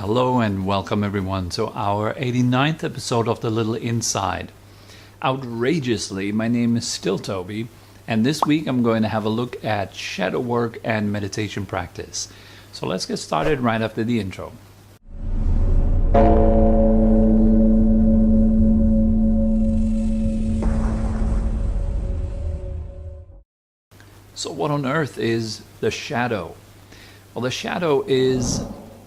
Hello and welcome everyone to our 89th episode of The Little Inside. Outrageously, my name is still Tobi, and this week I'm going to have a look at shadow work and meditation practice. So let's get started right after the intro. So what on earth is the shadow? Well, the shadow is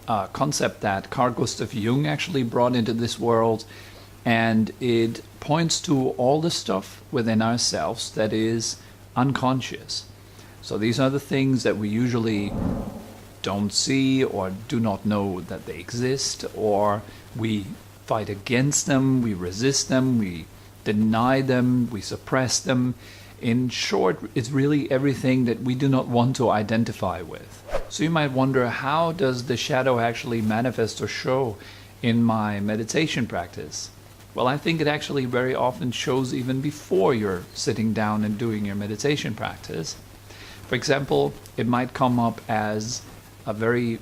a concept that Carl Gustav Jung actually brought into this world, and it points to all the stuff within ourselves that is unconscious. So these are the things that we usually don't see or do not know that they exist, or we fight against them, we resist them, we deny them, we suppress them. In short, it's really everything that we do not want to identify with. So you might wonder, how does the shadow actually manifest or show in my meditation practice? Well, I think it actually very often shows even before you're sitting down and doing your meditation practice. For example, it might come up as a very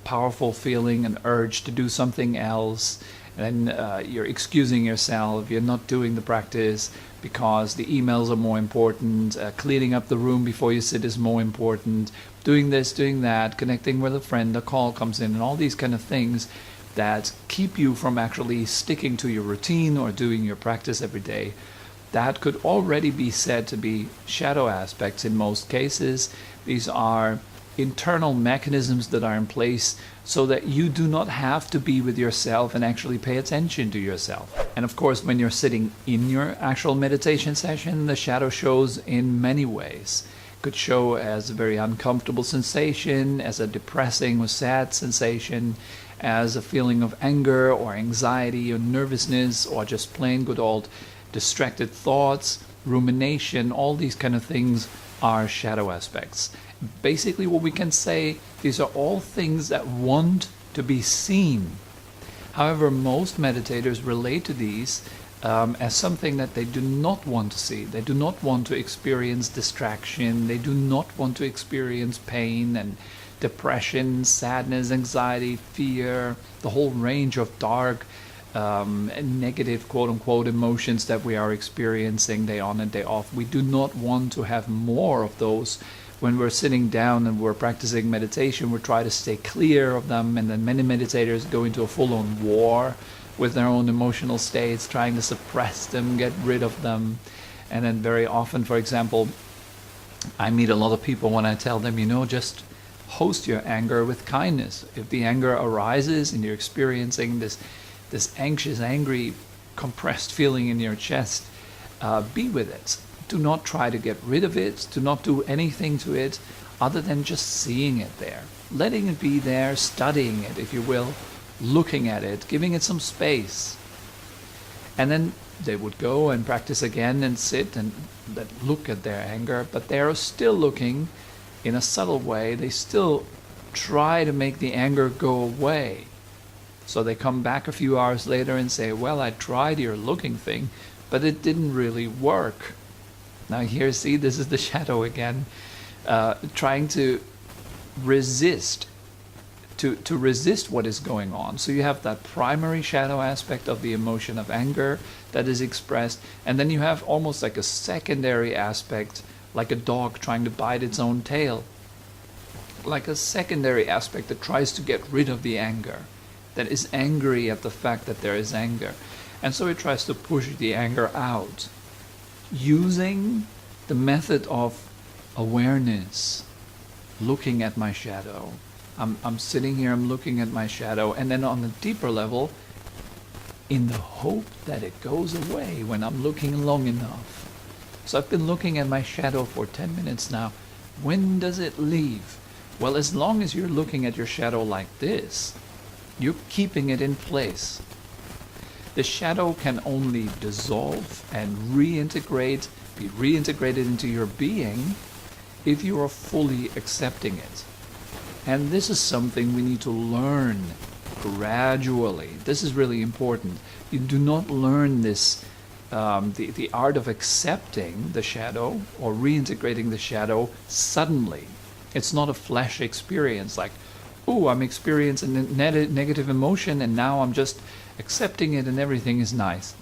powerful feeling, an urge to do something else, and you're excusing yourself, you're not doing the practice because the emails are more important, cleaning up the room before you sit is more important, doing this, doing that, connecting with a friend, a call comes in, and all these kind of things that keep you from actually sticking to your routine or doing your practice every day. That could already be said to be shadow aspects in most cases. These are internal mechanisms that are in place so that you do not have to be with yourself and actually pay attention to yourself. And of course, when you're sitting in your actual meditation session, the shadow shows in many ways. It could show as a very uncomfortable sensation, as a depressing or sad sensation, as a feeling of anger or anxiety or nervousness, or just plain good old distracted thoughts, rumination. All these kind of things are shadow aspects. Basically, what we can say, these are all things that want to be seen. However, most meditators relate to these as something that they do not want to see. They do not want to experience distraction. They do not want to experience pain and depression, sadness, anxiety, fear, the whole range of dark and negative quote-unquote emotions that we are experiencing day on and day off. We do not want to have more of those. When we're sitting down and we're practicing meditation, we try to stay clear of them, and then many meditators go into a full-on war with their own emotional states, trying to suppress them, get rid of them. And then very often, for example, I meet a lot of people when I tell them, just host your anger with kindness. If the anger arises and you're experiencing this anxious, angry, compressed feeling in your chest, be with it. Do not try to get rid of it. Do not do anything to it other than just seeing it there. Letting it be there, studying it, if you will, looking at it, giving it some space. And then they would go and practice again and sit and look at their anger, but they are still looking in a subtle way. They still try to make the anger go away. So they come back a few hours later and say, well, I tried your looking thing, but it didn't really work. Now here, see, this is the shadow again, trying to resist, to resist what is going on. So you have that primary shadow aspect of the emotion of anger that is expressed, and then you have almost like a secondary aspect, like a dog trying to bite its own tail, like a secondary aspect that tries to get rid of the anger, that is angry at the fact that there is anger. And so it tries to push the anger out, using the method of awareness, looking at my shadow. I'm sitting here, I'm looking at my shadow, and then on a deeper level, in the hope that it goes away when I'm looking long enough. So I've been looking at my shadow for 10 minutes now. When does it leave? Well, as long as you're looking at your shadow like this, you're keeping it in place. The shadow can only dissolve and be reintegrated into your being if you are fully accepting it. And this is something we need to learn gradually. This is really important. You do not learn this, the art of accepting the shadow or reintegrating the shadow suddenly. It's not a flash experience like, oh, I'm experiencing a negative emotion, and now I'm just accepting it and everything is nice.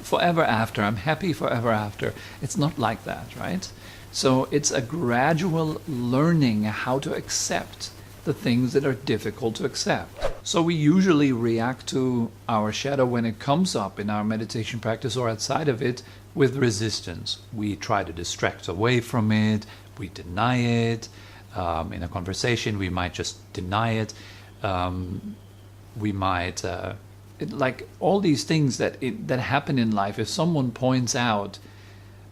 Forever after, I'm happy forever after. It's not like that, right? So it's a gradual learning how to accept the things that are difficult to accept. So we usually react to our shadow when it comes up in our meditation practice or outside of it with resistance. We try to distract away from it, we deny it. In a conversation, we might just deny it. We might, like all these things that happen in life. If someone points out,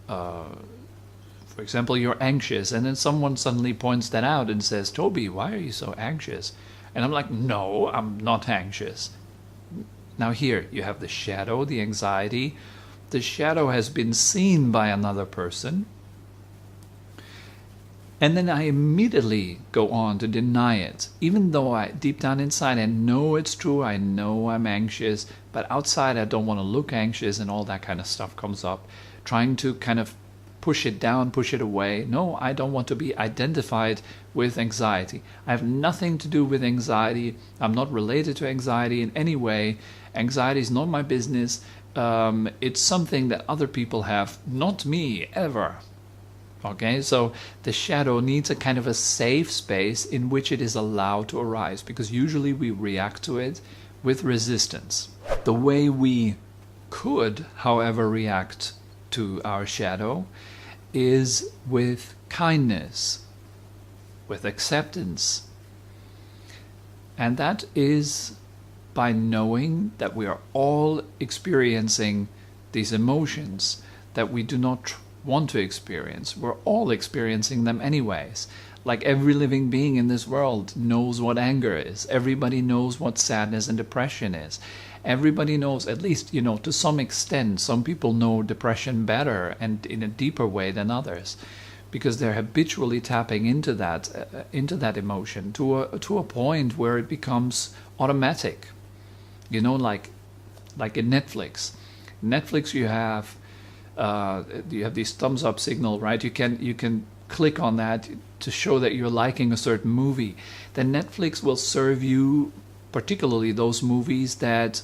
for example, you're anxious, and then someone suddenly points that out and says, Tobi, why are you so anxious? And I'm like, no, I'm not anxious. Now here, you have the shadow, the anxiety. The shadow has been seen by another person. And then I immediately go on to deny it. Even though I, deep down inside, I know it's true, I know I'm anxious, but outside I don't want to look anxious, and all that kind of stuff comes up. Trying to kind of push it down, push it away. No, I don't want to be identified with anxiety. I have nothing to do with anxiety. I'm not related to anxiety in any way. Anxiety is not my business. It's something that other people have, not me, ever. Okay, so the shadow needs a kind of a safe space in which it is allowed to arise, because usually we react to it with resistance. The way we could, however, react to our shadow is with kindness, with acceptance. And that is by knowing that we are all experiencing these emotions that we do not want to experience. We're all experiencing them anyways. Like every living being in this world knows what anger is. Everybody knows what sadness and depression is. Everybody knows, at least, to some extent. Some people know depression better and in a deeper way than others, because they're habitually tapping into that emotion to a point where it becomes automatic. Like in Netflix. You have this thumbs up signal, right? You can click on that to show that you're liking a certain movie. Then Netflix will serve you particularly those movies that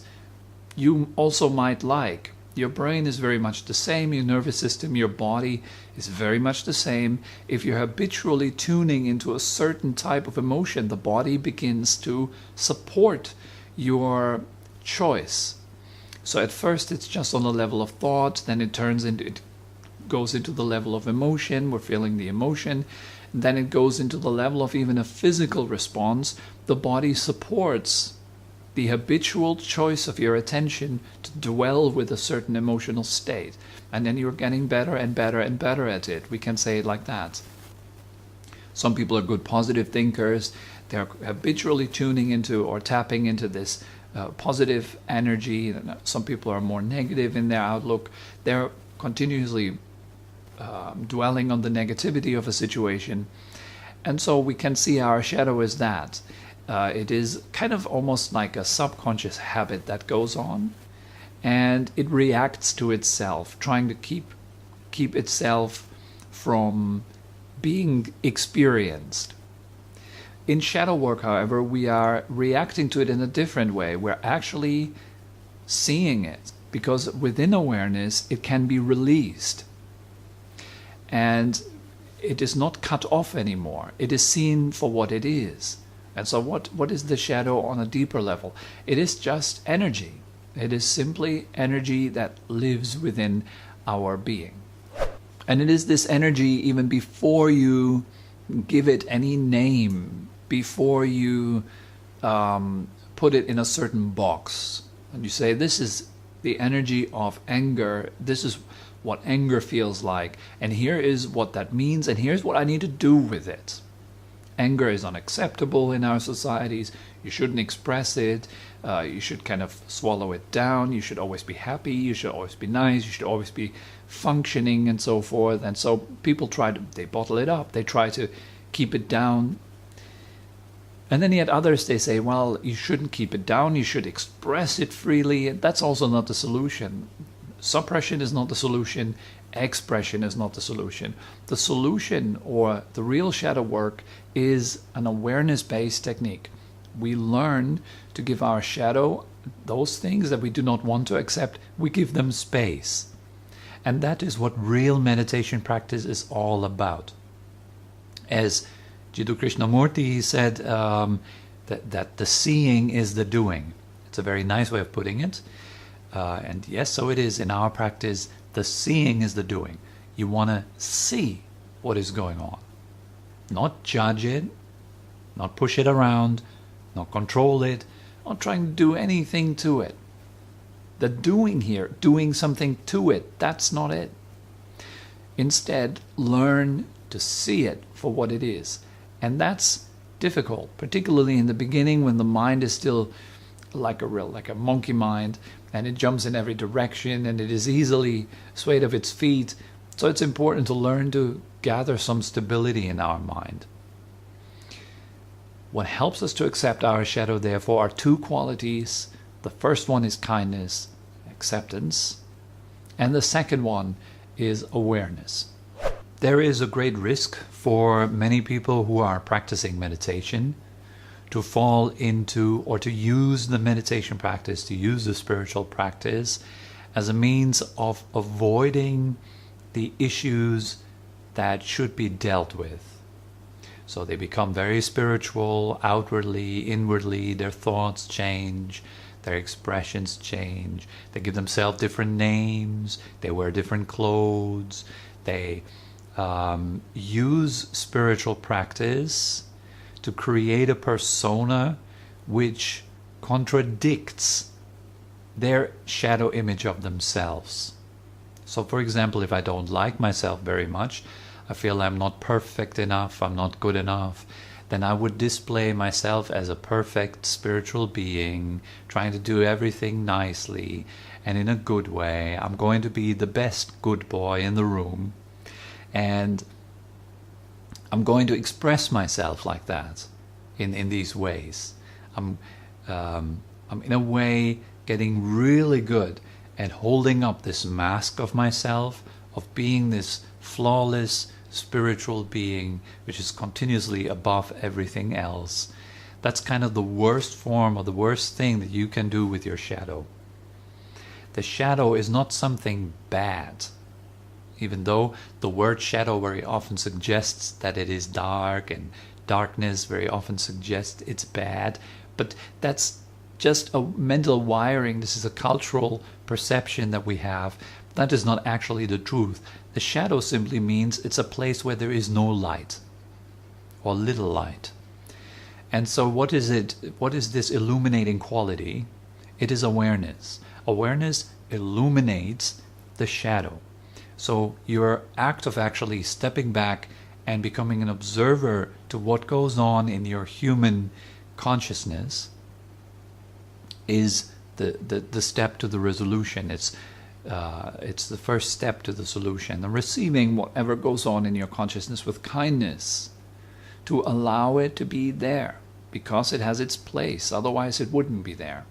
you also might like. Your brain is very much the same, your nervous system, your body is very much the same. If you're habitually tuning into a certain type of emotion, the body begins to support your choice. So at first it's just on the level of thought, then it goes into the level of emotion, we're feeling the emotion, and then it goes into the level of even a physical response. The body supports the habitual choice of your attention to dwell with a certain emotional state, and then you're getting better and better and better at it. We can say it like that. Some people are good positive thinkers. They're habitually tuning into or tapping into this positive energy. Some people are more negative in their outlook. They're continuously dwelling on the negativity of a situation. And so we can see our shadow as that. It is kind of almost like a subconscious habit that goes on, and it reacts to itself, trying to keep itself from being experienced. In shadow work, however, we are reacting to it in a different way. We're actually seeing it, because within awareness it can be released. And it is not cut off anymore. It is seen for what it is. And so what is the shadow on a deeper level? It is just energy. It is simply energy that lives within our being. And it is this energy even before you give it any name, before you put it in a certain box. And you say, this is the energy of anger. This is what anger feels like. And here is what that means. And here's what I need to do with it. Anger is unacceptable in our societies. You shouldn't express it. You should kind of swallow it down. You should always be happy. You should always be nice. You should always be functioning and so forth. And so people they bottle it up. They try to keep it down. And then yet others, they say, well, you shouldn't keep it down. You should express it freely. That's also not the solution. Suppression is not the solution. expression is not the solution. The solution, or the real shadow work, is an awareness-based technique. We learn to give our shadow, those things that we do not want to accept, we give them space. And that is what real meditation practice is all about. As Jiddu Krishnamurti said, that the seeing is the doing. It's a very nice way of putting it. And yes, so it is in our practice. The seeing is the doing. You want to see what is going on. Not judge it, not push it around, not control it, not trying to do anything to it. The doing here, doing something to it, that's not it. Instead, learn to see it for what it is. And that's difficult, particularly in the beginning when the mind is still like a monkey mind, and it jumps in every direction and it is easily swayed off its feet. So it's important to learn to gather some stability in our mind. What helps us to accept our shadow, therefore, are two qualities. The first one is kindness, acceptance, and the second one is awareness. There is a great risk for many people who are practicing meditation to fall into, or to use the meditation practice, to use the spiritual practice as a means of avoiding the issues that should be dealt with. So they become very spiritual outwardly, inwardly, their thoughts change, their expressions change, they give themselves different names, they wear different clothes, they use spiritual practice to create a persona which contradicts their shadow image of themselves. So for example, if I don't like myself very much, I feel I'm not perfect enough, I'm not good enough, then I would display myself as a perfect spiritual being, trying to do everything nicely and in a good way. I'm going to be the best good boy in the room, and I'm going to express myself like that in these ways. I'm in a way getting really good at holding up this mask of myself, of being this flawless spiritual being which is continuously above everything else. That's kind of the worst form, or the worst thing that you can do with your shadow. The shadow is not something bad, even though the word shadow very often suggests that it is dark, and darkness very often suggests it's bad. But that's just a mental wiring. This is a cultural perception that we have. That is not actually the truth. The shadow simply means it's a place where there is no light, or little light. And so what is it? What is this illuminating quality? It is awareness. Awareness illuminates the shadow. So your act of actually stepping back and becoming an observer to what goes on in your human consciousness is the step to the resolution. It's the first step to the solution. And receiving whatever goes on in your consciousness with kindness, to allow it to be there, because it has its place, otherwise it wouldn't be there.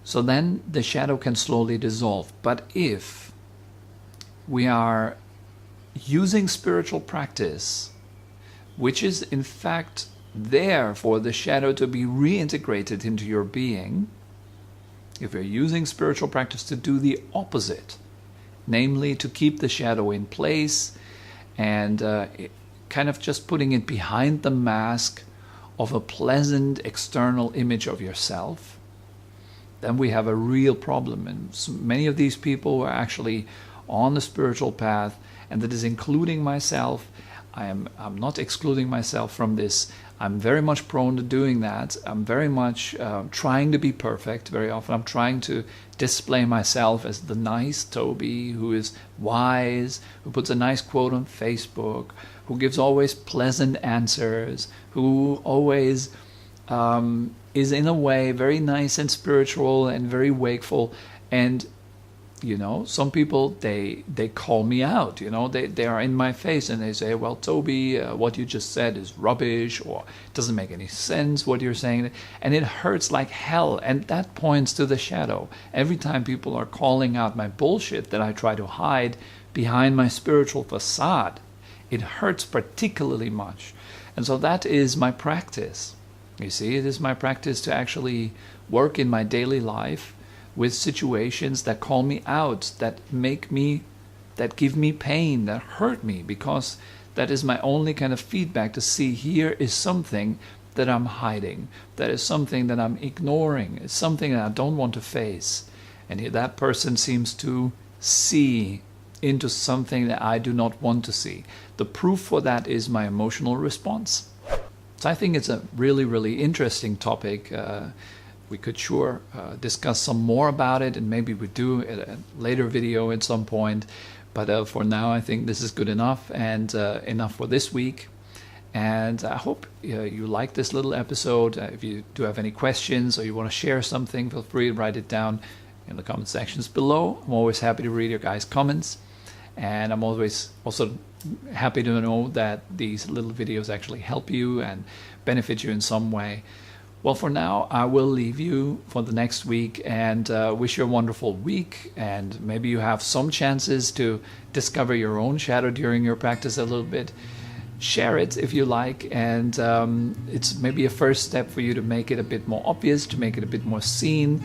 So then the shadow can slowly dissolve. But if we are using spiritual practice, which is in fact there for the shadow to be reintegrated into your being, if you're using spiritual practice to do the opposite, namely to keep the shadow in place and kind of just putting it behind the mask of a pleasant external image of yourself, then we have a real problem. And so many of these people are actually on the spiritual path, and that is including myself. I'm not excluding myself from this. I'm very much prone to doing that. I'm very much trying to be perfect. Very often I'm trying to display myself as the nice Tobi, who is wise, who puts a nice quote on Facebook, who gives always pleasant answers, who always is in a way very nice and spiritual and very wakeful. And Some people, they call me out, they are in my face and they say, well, Tobi, what you just said is rubbish, or it doesn't make any sense what you're saying. And it hurts like hell. And that points to the shadow. Every time people are calling out my bullshit that I try to hide behind my spiritual facade, it hurts particularly much. And so that is my practice. You see, it is my practice to actually work in my daily life with situations that call me out, that give me pain, that hurt me, because that is my only kind of feedback to see here is something that I'm hiding, that is something that I'm ignoring, it's something that I don't want to face. And here that person seems to see into something that I do not want to see. The proof for that is my emotional response. So I think it's a really, really interesting topic. We could sure discuss some more about it, and maybe we do a later video at some point. But for now, I think this is good enough, and enough for this week. And I hope you like this little episode. If you do have any questions or you want to share something, feel free to write it down in the comment sections below. I'm always happy to read your guys' comments. And I'm always also happy to know that these little videos actually help you and benefit you in some way. Well, for now, I will leave you for the next week and wish you a wonderful week. And maybe you have some chances to discover your own shadow during your practice a little bit. Share it if you like. And it's maybe a first step for you to make it a bit more obvious, to make it a bit more seen,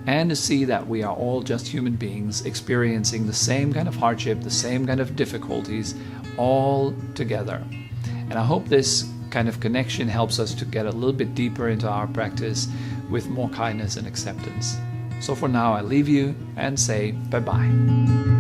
and to see that we are all just human beings experiencing the same kind of hardship, the same kind of difficulties, all together. And I hope this kind of connection helps us to get a little bit deeper into our practice with more kindness and acceptance. So for now, I leave you and say bye-bye.